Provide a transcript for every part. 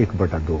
1/2,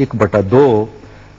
1/2,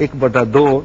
1/2,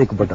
1/2।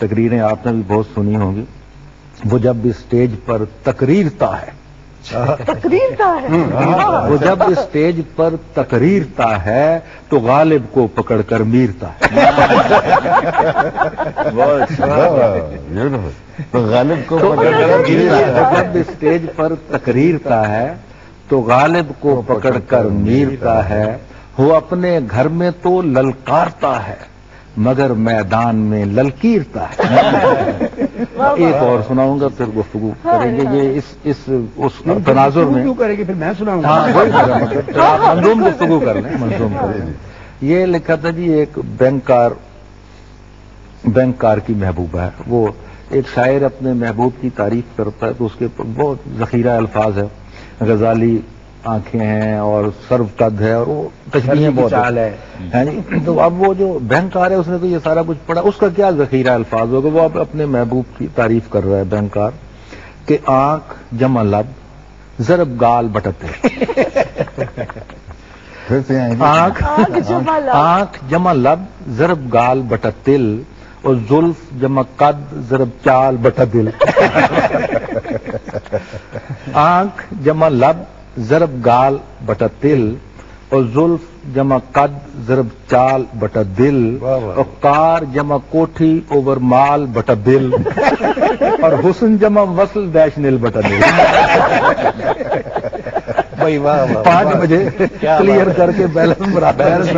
تقریریں آپ نے بھی بہت سنی ہوں گی، وہ جب بھی اسٹیج پر تقریرتا ہے، تقریر کا ہے، وہ جب اسٹیج پر تقریرتا ہے تو غالب کو پکڑ کر میرتا ہے. تو غالب کو جب اسٹیج پر تقریرتا ہے تو غالب کو پکڑ کر میرتا ہے. وہ اپنے گھر میں تو للکارتا ہے مگر میدان میں للکیرتا ہے. ایک اور سناؤں گا پھر گفتگو کریں گے. یہ اس تناظر میں کیوں کریں گے، پھر میں سناؤں گا. ہاں وہی مطلب منظوم گفتگو کر لیں، منظوم کر لیں. یہ لکھا تھا جی، ایک بینک کار کی محبوبہ ہے. وہ ایک شاعر اپنے محبوب کی تعریف کرتا ہے تو اس کے بہت ذخیرہ الفاظ ہے. غزالی آنکھیں ہیں اور سرو قد ہے اور وہ تشبیہیں بہت چال ہے. تو اب وہ جو بینکار ہے اس نے تو یہ سارا کچھ پڑھا، اس کا کیا ذخیرہ الفاظ ہوگا. وہ اب اپنے محبوب کی تعریف کر رہا ہے بینکار کہ آنکھ جمع لب ضرب گال بٹتے. آنکھ جمع لب ضرب گال بٹت دل اور زلف جمع قد ضرب چال بٹت دل. آنکھ جمع لب ضرب گال بٹت دل اور زلف جمع قد ضرب چال بٹت دل اور کار جمع کوٹھی اوور مال بٹت دل اور حسن جمع وصل ڈیش نیل بٹت دل. 5 بجے کلیئر کر کے بیلنس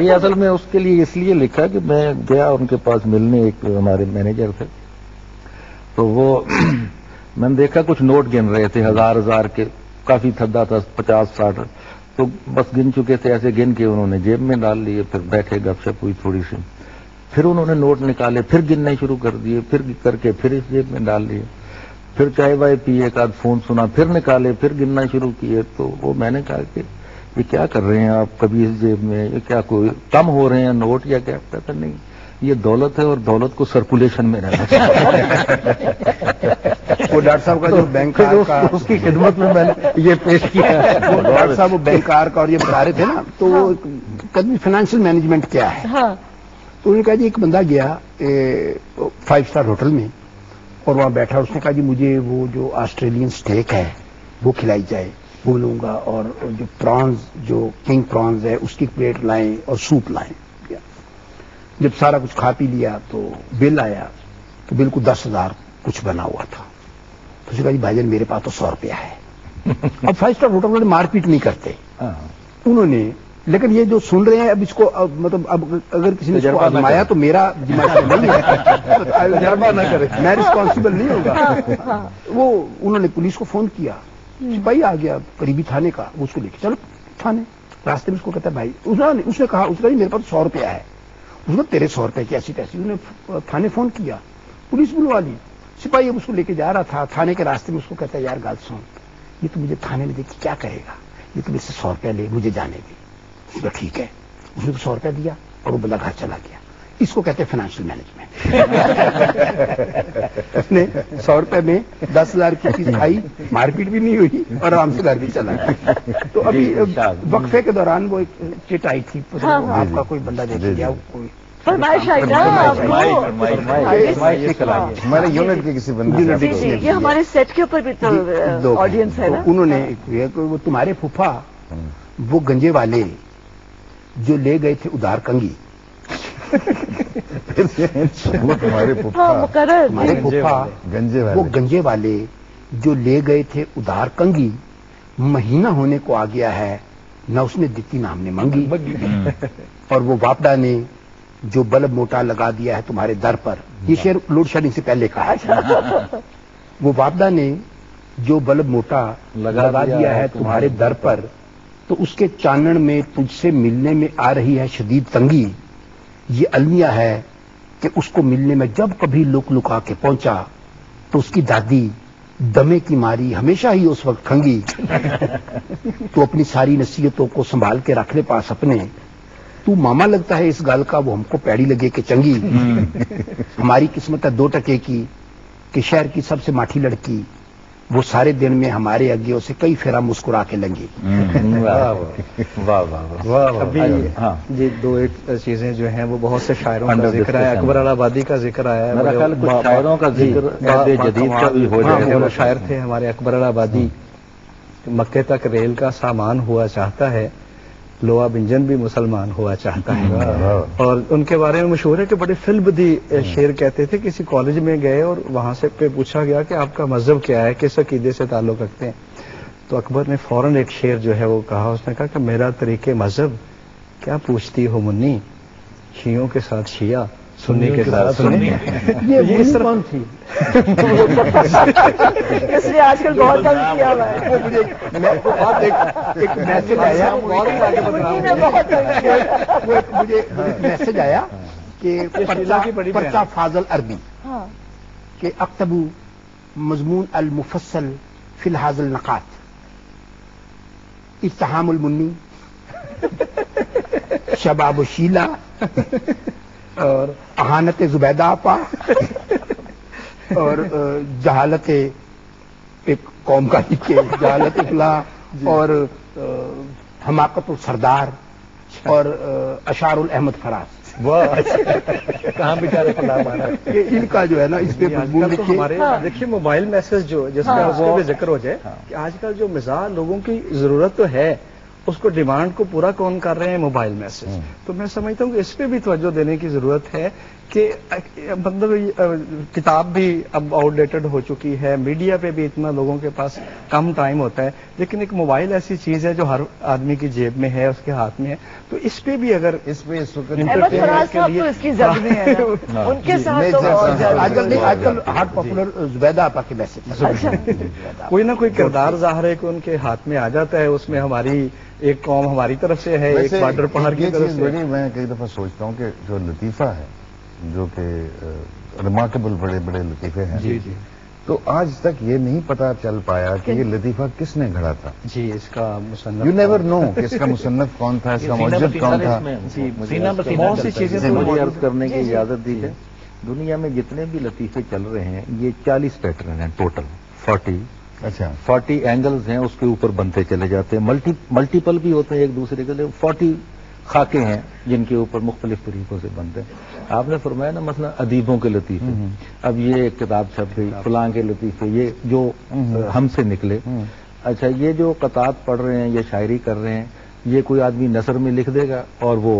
یہ اصل میں اس کے لیے اس لیے لکھا کہ میں گیا ان کے پاس ملنے، ایک ہمارے مینیجر تھے، تو وہ میں نے دیکھا کچھ نوٹ گن رہے تھے 1000 کے، کافی تھدا تھا، 50-60، تو بس گن چکے تھے. ایسے گن کے انہوں نے جیب میں ڈال لیے، پھر بیٹھے گپ شپ ہوئی تھوڑی سی، پھر انہوں نے نوٹ نکالے، پھر گننے شروع کر دیے، پھر کر کے پھر اس جیب میں ڈال لیے، پھر چائے وائے پیے، ایک آدھ فون سنا، پھر نکالے، پھر گننا شروع کیے. تو وہ میں نے کہا کہ یہ کیا کر رہے ہیں آپ، کبھی اس جیب میں یہ کیا کوئی کم ہو رہے ہیں نوٹ یا کیا؟ کہتا نہیں، یہ دولت ہے اور دولت کو سرکولیشن میں رہنا چاہیے. وہ ڈاکٹر صاحب کا جو بینکار کا اس کی خدمت میں میں نے یہ پیش کیا ہے. ڈاکٹر صاحب وہ بینکار کا اور یہ بتا رہے تھے نا، تو وہ کبھی فائنینشیل مینجمنٹ کیا ہے. تو انہوں نے کہا جی ایک بندہ گیا 5 اسٹار ہوٹل میں اور وہاں بیٹھا، اس نے کہا جی مجھے وہ جو آسٹریلین اسٹیک ہے وہ کھلائی جائے، وہ لوں گا، اور جو پرانز، جو کنگ پرانز ہے اس کی پلیٹ لائیں اور سوپ لائیں. جب سارا کچھ کھا پی لیا تو بل آیا تو بل کو 10,000 کچھ بنا ہوا تھا. تو اس نے کہا جی بھائی جان میرے پاس تو 100 روپیہ ہے. اب 5 اسٹار ہوٹل والے مار پیٹ نہیں کرتے انہوں نے، لیکن یہ جو سن رہے ہیں اب اس کو مطلب اب اگر کسی نے آزمایا تو میرا ذمہ نہیں ہے، میں رسپانسبل نہیں ہوگا. وہ انہوں نے پولیس کو فون کیا، سپاہی آ گیا قریبی تھانے کا، وہ اس کو لے کے چلو تھانے. راستے میں اس کو کہتا ہے بھائی، اس نے کہا میرے پاس 100 روپیہ ہے. اس نے تیرے 100 روپے کی ایسی تیسی. انہوں نے تھانے فون کیا، پولیس بلوا لی. سپاہی اب اس کو لے کے جا رہا تھا تھانے کے راستے میں، اس کو کہتا ہے یار گال سن، یہ تو مجھے تھانے میں دیکھ کے کیا کہے گا، یہ تو مجھ سے 100 روپیہ لے، مجھے جانے دے. اس نے ٹھیک ہے، اس نے تو 100 روپیہ دیا اور وہ بندہ گھر چلا گیا. اس کو کہتے ہیں فائنینشیل مینجمنٹ. اس نے 100 روپے میں 10,000 کی چیز کھائی، مار پیٹ بھی نہیں ہوئی اور آرام سے گھر بھی چلا گیا. تو ابھی وقفے کے دوران وہ ایک چٹ آئی تھی، آپ کا کوئی بندہ دیکھ گیا، کوئی فرمائش آئی نا ہمارے یونٹ کے کسی بندے، یہ ہمارے سیٹ کے اوپر بھی تو آڈینس ہے نا. انہوں نے وہ تمہارے پھوپھا وہ گنجے والے جو لے گئے تھے ادھار کنگی، وہ تمہارے پھوپھا وہ گنجے والے جو لے گئے تھے ادھار کنگی، مہینہ ہونے کو آ گیا ہے نہ اس نے دتی نہ ہم نے منگی. اور وہ واپڈا نے جو بلب موٹا لگا دیا ہے تمہارے در پر، یہ شعر لوڈ شیڈنگ سے پہلے کہا ہے. وہ واپڈا نے جو بلب موٹا لگا دیا ہے تمہارے در پر، تو اس کے چانن میں تجھ سے ملنے میں آ رہی ہے شدید تنگی. یہ المیہ ہے کہ اس کو ملنے میں جب کبھی لک لکا کے پہنچا تو اس کی دادی دمے کی ماری ہمیشہ ہی اس وقت کھنگی. تو اپنی ساری نصیحتوں کو سنبھال کے رکھ لے پاس اپنے، تو ماما لگتا ہے اس گال کا، وہ ہم کو پیڑی لگے کہ چنگی. ہماری قسمت ہے 2 ٹکے کی کہ شہر کی سب سے ماٹھی لڑکی وہ سارے دن میں ہمارے اگے اسے کئی پھیرا مسکرا کے لنگی. جی 2-1 چیزیں جو ہیں وہ بہت سے شاعروں کا ذکر ہے. اکبر آبادی کا ذکر آیا ہے. میرا خیال کچھ شاعروں کا ذکر جدید کا بھی ہو جائے گا. وہ شاعر تھے ہمارے اکبر آبادی. مکے تک ریل کا سامان ہوا چاہتا ہے، لوا بنجن بھی مسلمان ہوا چاہتا ہے. اور ان کے بارے میں مشہور ہے کہ بڑے فل بدی شعر کہتے تھے. کسی کالج میں گئے اور وہاں سے پہ پوچھا گیا کہ آپ کا مذہب کیا ہے، کس عقیدے سے تعلق رکھتے ہیں، تو اکبر نے فوراً ایک شعر جو ہے وہ کہا. اس نے کہا کہ میرا طریق مذہب کیا پوچھتی ہو منی، شیعوں کے ساتھ شیعہ، سنی کے ساتھ سنی. یہ اس طرح تھی اس لیے آج کل بہت کم کیا ہوا ہے. وہ مجھے ایک میسج آیا، مجھے میسج آیا کہ پرچہ فاضل عربی کہ اکتبو مضمون المفصل فی الحاظ النقات، اتحام المنی، شباب و شیلا، اور اہانت زبیدہ آپا، اور جہالت ایک قوم کا لکھے، جہالت فلاح، اور حماقت السردار، اور اشعار الاحمد فراز. کہاں بیچارے فلاح مارا ان کا جو ہے نا اس پہ ہمارے دیکھیے موبائل میسج جو جس کا اس کا بھی ذکر ہو جائے کہ آج کل جو مزاح لوگوں کی ضرورت تو ہے، اس کو ڈیمانڈ کو پورا کون کر رہے ہیں؟ Mobile message. تو میں سمجھتا ہوں کہ اس پہ بھی توجہ دینے کی ضرورت ہے کہ مطلب کتاب بھی اب آؤٹ ڈیٹڈ ہو چکی ہے، میڈیا پہ بھی اتنا لوگوں کے پاس کم ٹائم ہوتا ہے، لیکن ایک موبائل ایسی چیز ہے جو ہر آدمی کی جیب میں ہے، اس کے ہاتھ میں ہے. تو اس پہ بھی اگر اس پہ اس وقت احمد فراز صاحب تو اس کی زد میں ہے نا، ان کے ساتھ تو بہت زیادہ آج کل ہارٹ پاپولر زبیدہ آپا کے میسج کوئی نہ کوئی کردار ظاہر ہے کہ ان کے ہاتھ میں آ جاتا ہے. اس میں ہماری ایک قوم ہماری طرف سے ہے، ایک بارڈر پہاڑ کی طرف سے. میں کئی دفعہ سوچتا ہوں کہ جو لطیفہ ہے، جو کہ ریمارکیبل بڑے بڑے لطیفے ہیں، جی جی تو آج تک یہ نہیں پتا چل پایا کہ یہ لطیفہ کس نے گھڑا تھا. جی اس کا مصنف یو نیور نو کہ اس کا مصنف کون تھا، اس کا موجد کون تھا. بہت سی چیزیں مجھے عرض کرنے کی اجازت دی ہے. دنیا میں جتنے بھی لطیفے چل رہے ہیں یہ 40 پیٹرن ہیں ٹوٹل، 40 اینگلز ہیں، اس کے اوپر بنتے چلے جاتے ہیں. ملٹیپل بھی ہوتے ہیں ایک دوسرے کے لیے. 40 خاکے ہیں جن کے اوپر مختلف طریقوں سے بنتے ہیں. آپ نے فرمایا نا مثلا ادیبوں کے لطیفے، اب یہ ایک کتاب چھپ گئی فلاں کے لطیفے، یہ جو ہم سے نکلے. اچھا یہ جو قطعات پڑھ رہے ہیں یا شاعری کر رہے ہیں، یہ کوئی آدمی نثر میں لکھ دے گا اور وہ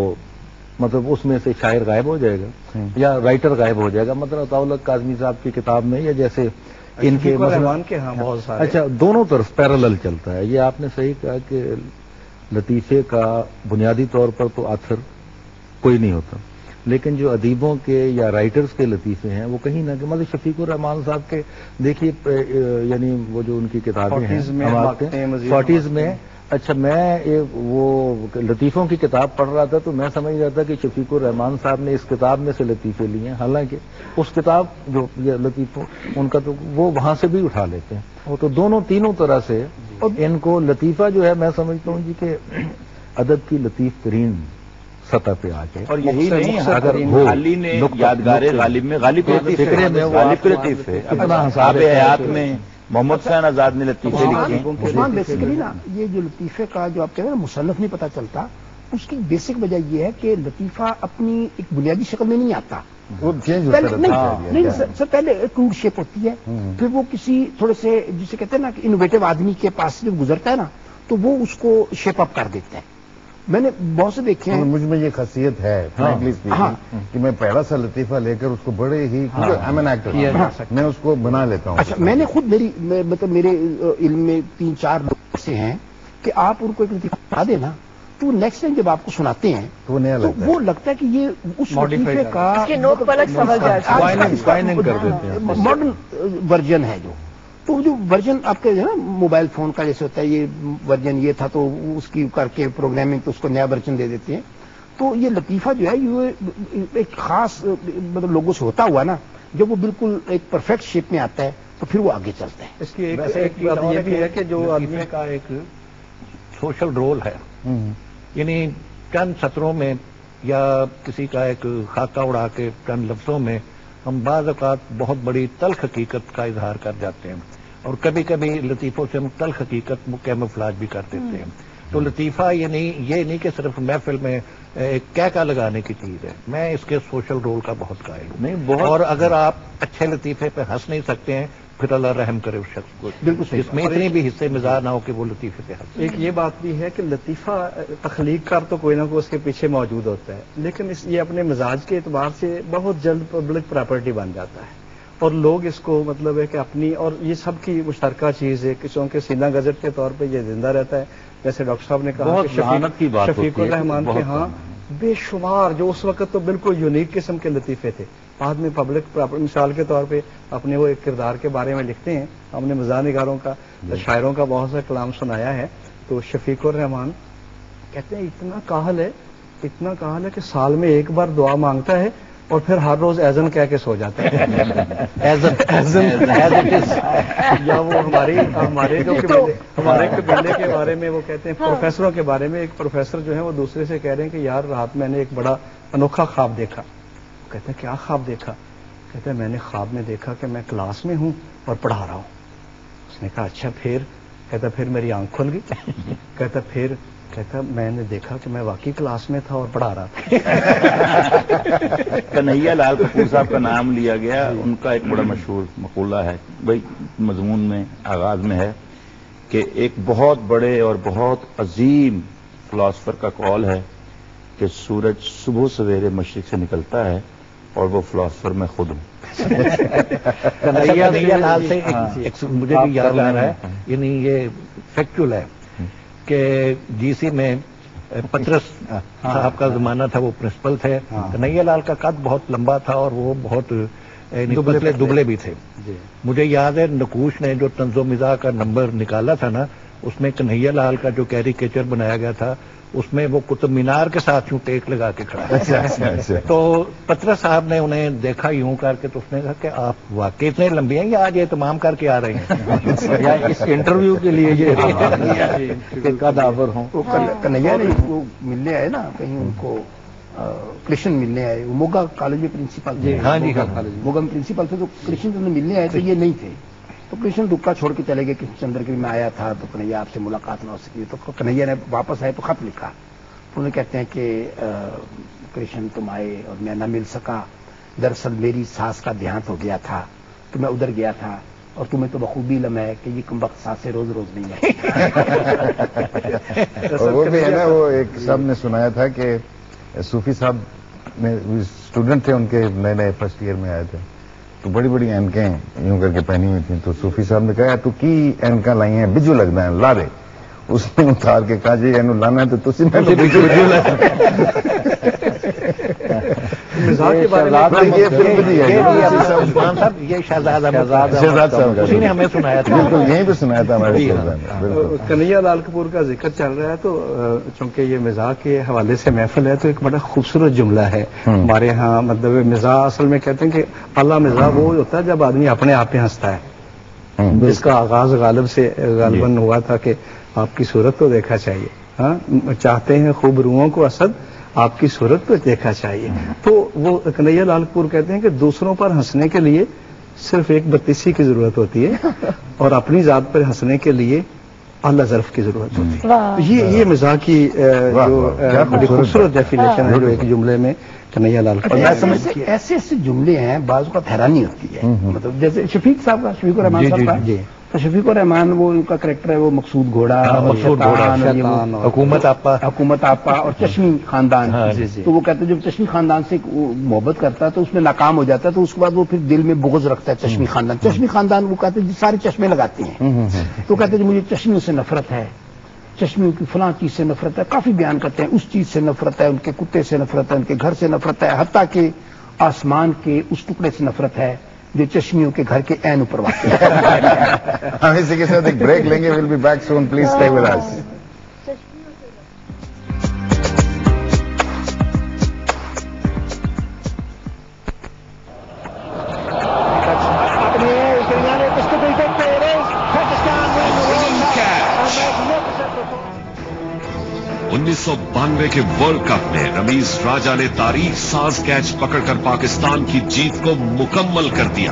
مطلب اس میں سے شاعر غائب ہو جائے گا یا رائٹر غائب ہو جائے گا. مطلب عطاءاللہ کاظمی صاحب کی کتاب میں یا جیسے ان کے کے ہاں بہت سارے. اچھا دونوں طرف پیرالل چلتا ہے. یہ آپ نے صحیح کہا کہ لطیفے کا بنیادی طور پر تو آتھر کوئی نہیں ہوتا، لیکن جو ادیبوں کے یا رائٹرز کے لطیفے ہیں وہ کہیں نہ کہ مطلب شفیق الرحمان صاحب کے دیکھیے یعنی وہ جو ان کی کتابیں ہیں 40s میں. اچھا میں وہ لطیفوں کی کتاب پڑھ رہا تھا تو میں سمجھ رہا تھا کہ شفیق الرحمان صاحب نے اس کتاب میں سے لطیفے لیے ہیں، حالانکہ اس کتاب جو لطیفوں ان کا تو وہ وہاں سے بھی اٹھا لیتے ہیں. وہ تو دونوں تینوں طرح سے ان کو لطیفہ جو ہے میں سمجھتا ہوں جی کہ ادب کی لطیف ترین سطح پہ آ کے. اور یہی نہیں اگر غالی نے یادگار غالب میں غالب فکرے میں غالب کے لطیفے، حساب حیات میں محمد حسین آزاد نے لطیفے لکھے. بیسیکلی نا یہ جو لطیفے کا جو آپ کہہ رہے ہیں مصنف نہیں پتا چلتا، اس کی بیسک وجہ یہ ہے کہ لطیفہ اپنی ایک بنیادی شکل میں نہیں آتا. نہیں سر، پہلے ٹوٹ شیپ ہوتی ہے، پھر وہ کسی تھوڑے سے جسے کہتے ہیں نا کہ انوویٹو آدمی کے پاس سے گزرتا ہے نا تو وہ اس کو شیپ اپ کر دیتا ہے. میں نے بہت سے دیکھے ہیں. مجھ میں یہ خاصیت ہے کہ میں پہلا سا لطیفہ لے کر اس کو بڑے ہی میں اس کو بنا لیتا ہوں. اچھا میں نے خود مطلب میرے علم میں 3-4 لوگ سے ہیں کہ آپ ان کو ایک لطیفہ بنا دینا تو نیکسٹ ٹائم جب آپ کو سناتے ہیں تو وہ لگتا ہے کہ یہ اس لطیفے کا ماڈرن ورژن ہے. جو تو جو ورژن آپ کے نا موبائل فون کا جیسے ہوتا ہے یہ ورژن یہ تھا تو اس کی کر کے پروگرامنگ تو اس کو نیا ورژن دے دیتے ہیں. تو یہ لطیفہ جو ہے یہ ایک خاص مطلب لوگوں سے ہوتا ہوا نا جب وہ بالکل ایک پرفیکٹ شیپ میں آتا ہے تو پھر وہ آگے چلتا ہے. اس کی ایک بات یہ بھی ہے کہ جو آدمی کا ایک سوشل رول ہے، یعنی چند سطروں میں یا کسی کا ایک خاکہ اڑا کے چند لفظوں میں ہم بعض اوقات بہت بڑی تلخ حقیقت کا اظہار کر جاتے ہیں. اور کبھی کبھی لطیفوں سے ہم تلخ حقیقت کیموفلاج بھی کر دیتے ہیں. تو لطیفہ یہ نہیں کہ صرف محفل میں ایک کہکا لگانے کی چیز ہے. میں اس کے سوشل رول کا بہت قائل ہوں. نہیں اور اگر آپ اچھے لطیفے پہ ہنس نہیں سکتے ہیں پھر اللہ رحم کرے اس شخص کو. بالکل اس میں اتنی بھی حصے مزاح نہ ہو کہ وہ لطیفے پہ ہنس. ایک یہ بات بھی ہے کہ لطیفہ تخلیق کار تو کوئی نہ کوئی اس کے پیچھے موجود ہوتا ہے، لیکن یہ اپنے مزاج کے اعتبار سے بہت جلد پبلک پراپرٹی بن جاتا ہے اور لوگ اس کو مطلب ہے کہ اپنی، اور یہ سب کی مشترکہ چیز ہے کہ چونکہ سینہ گزٹ کے طور پہ یہ زندہ رہتا ہے. جیسے ڈاکٹر صاحب نے کہا کہ شفیق الرحمان کے ہاں بے شمار جو اس وقت تو بالکل یونیک قسم کے لطیفے تھے، بعد میں پبلک مثال کے طور پہ اپنے وہ ایک کردار کے بارے میں لکھتے ہیں. ہم نے مزاح نگاروں کا شاعروں کا بہت سا کلام سنایا ہے. تو شفیق الرحمان کہتے ہیں اتنا کاہل ہے کہ سال میں ایک بار دعا مانگتا ہے اور پھر ہر روز ایزن کہہ کے سو جاتا ہے. یا وہ ہمارے جو ہمارے قبیلے کے بارے میں وہ کہتے ہیں پروفیسروں کے بارے میں، ایک پروفیسر جو ہے وہ دوسرے سے کہہ رہے ہیں کہ یار رات میں نے ایک بڑا انوکھا خواب دیکھا. کہتے ہیں کیا خواب دیکھا؟ کہتے ہیں میں نے خواب میں دیکھا کہ میں کلاس میں ہوں اور پڑھا رہا ہوں. اس نے کہا اچھا پھر؟ کہتا پھر میری آنکھ کھل گئی. کہتا میں نے دیکھا کہ میں واقعی کلاس میں تھا اور پڑھا رہا تھا. کنہیا لال کپور صاحب کا نام لیا گیا. ان کا ایک بڑا مشہور مقولہ ہے بھائی مضمون میں آغاز میں ہے کہ ایک بہت بڑے اور بہت عظیم فلاسفر کا قول ہے کہ سورج صبح سویرے مشرق سے نکلتا ہے اور وہ فلاسفر میں خود ہوں. کنہیا لال سے مجھے بھی یاد آ رہا ہے، یعنی یہ فیکچول ہے کہ جی سی میں پترس صاحب کا زمانہ تھا، وہ پرنسپل تھے. کنہیا لال کا قد بہت لمبا تھا اور وہ بہت دبلے بھی تھے. مجھے یاد ہے نقوش نے جو طنز و مزاح کا نمبر نکالا تھا نا، اس میں کنہیا لال کا جو کیریکیچر بنایا گیا تھا اس میں وہ قطب مینار کے ساتھ یوں ٹیک لگا کے کھڑا ہے. تو پترس صاحب نے انہیں دیکھا یوں کر کے تو اس نے کہا کہ آپ واقعی اتنے لمبے ہیں یا آج یہ تمام کر کے آ رہے ہیں یا اس انٹرویو کے لیے یہ قدآور ہوں. کنہیا نے وہ ملنے آئے نا کہیں، ان کو کرشن ملنے آئے، وہ موگا کالج میں پرنسپل تھے. ہاں جی موگا میں پرنسپل تھے. تو کرشن سے ملنے آئے تو یہ نہیں تھے. تو کرشن دکا چھوڑ کے چلے گئے کہ چندر کے میں آیا تھا تو کنہیا آپ سے ملاقات نہ ہو سکی. تو کنہیا نے واپس آئے تو خط لکھا. انہوں نے کہتے ہیں کہ کرشن تم آئے اور میں نہ مل سکا. دراصل میری ساس کا دیہانت ہو گیا تھا تو میں ادھر گیا تھا اور تمہیں تو بخوبی علم ہے کہ یہ کم وقت ساسیں روز روز نہیں ہے. وہ بھی ہے نا، وہ ایک سب نے سنایا تھا کہ صوفی صاحب میں اسٹوڈنٹ تھے ان کے، نئے نئے فرسٹ ایئر میں آئے تھے تو بڑی بڑی اینکیں یوں کر کے پہنی ہوئی تھیں. تو صوفی صاحب نے کہا تو کی اینکاں لائی ہیں بجو لگنا ہے لا دے. اس نے اتار کے کہا جی اینو لانا ہے تو تسی میں بجو مزاج کے بارے میں عثمان صاحب یہ شہزاد صاحب اسی نے ہمیں سنایا تھا. بالکل یہیں پہ سنایا تھا ہمارے. کنہیا لال کپور کا ذکر چل رہا ہے تو چونکہ یہ مزاح کے حوالے سے محفل ہے تو ایک بڑا خوبصورت جملہ ہے ہمارے ہاں. مطلب مزاح اصل میں کہتے ہیں کہ اعلیٰ مزاح وہ ہوتا ہے جب آدمی اپنے آپ پہ ہنستا ہے، جس کا آغاز غالب سے غالباً ہوا تھا کہ آپ کی صورت کو دیکھا چاہیے. ہاں چاہتے ہیں خوب روحوں کو اسد آپ کی صورت کو دیکھا چاہیے. تو وہ کنہیا لال کپور کہتے ہیں کہ دوسروں پر ہنسنے کے لیے صرف ایک بتیسی کی ضرورت ہوتی ہے اور اپنی ذات پر ہنسنے کے لیے اعلیٰ ظرف کی ضرورت ہوتی ہے. یہ مزاح کی جو بڑی خوبصورت ڈیفینیشن ہے جو ایک جملے میں کنہیا لال کپور. ایسے ایسے جملے ہیں بعض اوقات حیرانی ہوتی ہے. مطلب جیسے شفیق صاحب کا، شفیق الرحمان صاحب کا، تو شفیق الرحمان وہ ان کا کریکٹر ہے وہ مقصود گھوڑا، حکومت آپا اور چشمی خاندان. تو وہ کہتے ہیں جب چشمی خاندان سے محبت کرتا ہے تو اس میں ناکام ہو جاتا ہے تو اس کے بعد وہ پھر دل میں بغض رکھتا ہے چشمی خاندان. چشمی خاندان وہ کہتے ہیں سارے چشمے لگاتے ہیں تو کہتے ہیں مجھے چشمیوں سے نفرت ہے، چشمیوں کی فلاں چیز سے نفرت ہے. کافی بیان کرتے ہیں اس چیز سے نفرت ہے، ان کے کتے سے نفرت ہے، ان کے گھر سے نفرت ہے، حتیٰ کہ آسمان کے اس ٹکڑے سے نفرت ہے جو چشمیوں کے گھر کے عین اوپر واقع ہے. ہم اسی کے ساتھ ایک بریک لیں گے. Will be back soon, please stay with us. انیس سو 92 کے ورلڈ کپ میں رمیز راجہ نے تاریخ ساز کیچ پکڑ کر پاکستان کی جیت کو مکمل کر دیا.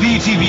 PTV